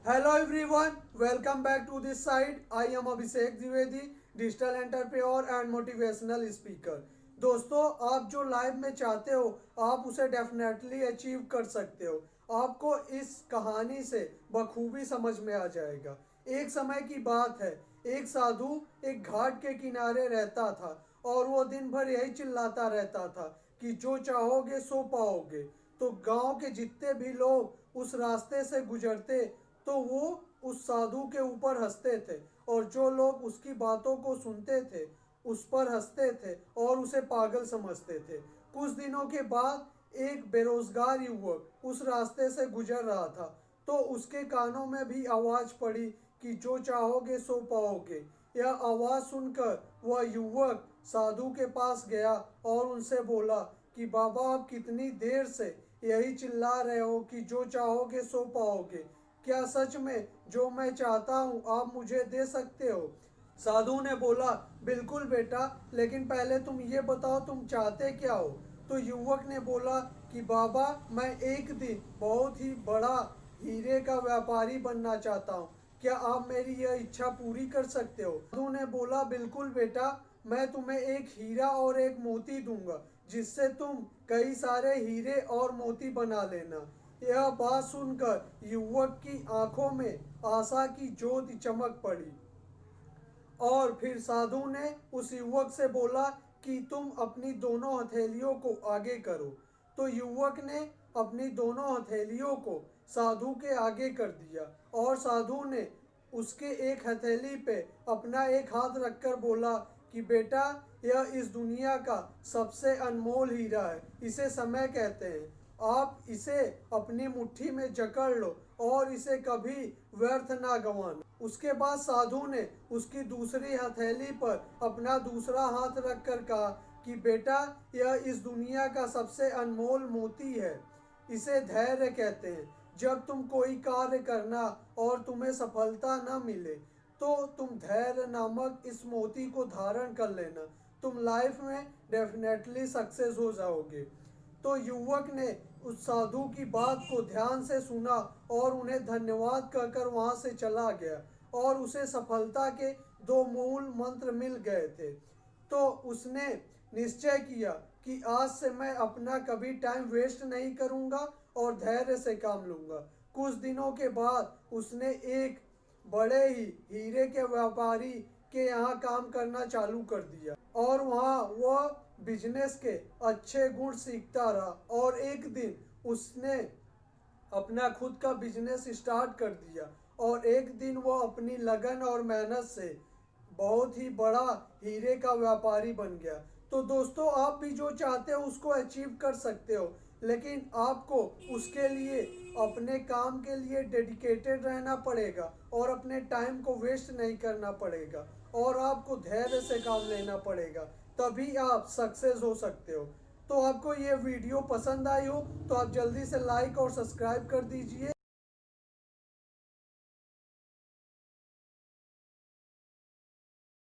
Hello everyone, welcome back to this side. I am Abhishek Dwivedi, digital entrepreneur and motivational speaker. दोस्तों, आप जो life में चाहते हो आप उसे डेफिनेटली अचीव कर सकते हो। आपको इस कहानी से बखूबी समझ में आ जाएगा। एक समय की बात है, एक साधु एक घाट के किनारे रहता था और वो दिन भर यही चिल्लाता रहता था कि जो चाहोगे सो पाओगे। तो गांव के जितने भी लोग उस रास्ते से गुजरते तो वो उस साधु के ऊपर हंसते थे, और जो लोग उसकी बातों को सुनते थे उस पर हंसते थे और उसे पागल समझते थे। कुछ दिनों के बाद एक बेरोजगार युवक उस रास्ते से गुजर रहा था, तो उसके कानों में भी आवाज पड़ी कि जो चाहोगे सो पाओगे। यह आवाज सुनकर वह युवक साधु के पास गया और उनसे बोला कि बाबा, आप कितनी देर से यही चिल्ला रहे हो कि जो चाहोगे सो पाओगे। क्या सच में जो मैं चाहता हूँ आप मुझे दे सकते हो? साधु ने बोला, बिल्कुल बेटा, लेकिन पहले तुम ये बताओ तुम चाहते क्या हो। तो युवक ने बोला कि बाबा, मैं एक दिन बहुत ही बड़ा हीरे का व्यापारी बनना चाहता हूँ। क्या आप मेरी यह इच्छा पूरी कर सकते हो? साधु ने बोला, बिल्कुल बेटा, मैं तुम्हें एक हीरा और एक मोती दूंगा, जिससे तुम कई सारे हीरे और मोती बना लेना। यह बात सुनकर युवक की आंखों में आशा की ज्योति चमक पड़ी, और फिर साधु ने उस युवक से बोला कि तुम अपनी दोनों हथेलियों को आगे करो। तो युवक ने अपनी दोनों हथेलियों को साधु के आगे कर दिया, और साधु ने उसके एक हथेली पे अपना एक हाथ रखकर बोला कि बेटा, यह इस दुनिया का सबसे अनमोल हीरा है, इसे समय कहते हैं। आप इसे अपनी मुट्ठी में जकड़ लो और इसे कभी व्यर्थ ना गंवाना। उसके बाद साधु ने उसकी दूसरी हथेली पर अपना दूसरा हाथ रखकर कहा कि बेटा, यह इस दुनिया का सबसे अनमोल मोती है, इसे धैर्य कहते हैं। जब तुम कोई कार्य करना और तुम्हें सफलता न मिले तो तुम धैर्य नामक इस मोती को धारण कर लेना, तुम लाइफ में डेफिनेटली सक्सेस हो जाओगे। तो युवक ने उस साधु की बात को ध्यान से सुना और उन्हें धन्यवाद कहकर वहां से चला गया, और उसे सफलता के दो मूल मंत्र मिल गए थे। तो उसने निश्चय किया कि आज से मैं अपना कभी टाइम वेस्ट नहीं करूंगा और धैर्य से काम लूंगा। कुछ दिनों के बाद उसने एक बड़े ही हीरे के व्यापारी के यहाँ काम करना चालू कर दिया, और वहाँ वह बिजनेस के अच्छे गुण सीखता रहा, और एक दिन उसने अपना खुद का बिजनेस स्टार्ट कर दिया, और एक दिन वो अपनी लगन और मेहनत से बहुत ही बड़ा हीरे का व्यापारी बन गया। तो दोस्तों, आप भी जो चाहते हो उसको अचीव कर सकते हो, लेकिन आपको उसके लिए अपने काम के लिए डेडिकेटेड रहना पड़ेगा और अपने टाइम को वेस्ट नहीं करना पड़ेगा, और आपको धैर्य से काम लेना पड़ेगा, तभी आप सक्सेस हो सकते हो। तो आपको ये वीडियो पसंद आई हो तो आप जल्दी से लाइक और सब्सक्राइब कर दीजिए।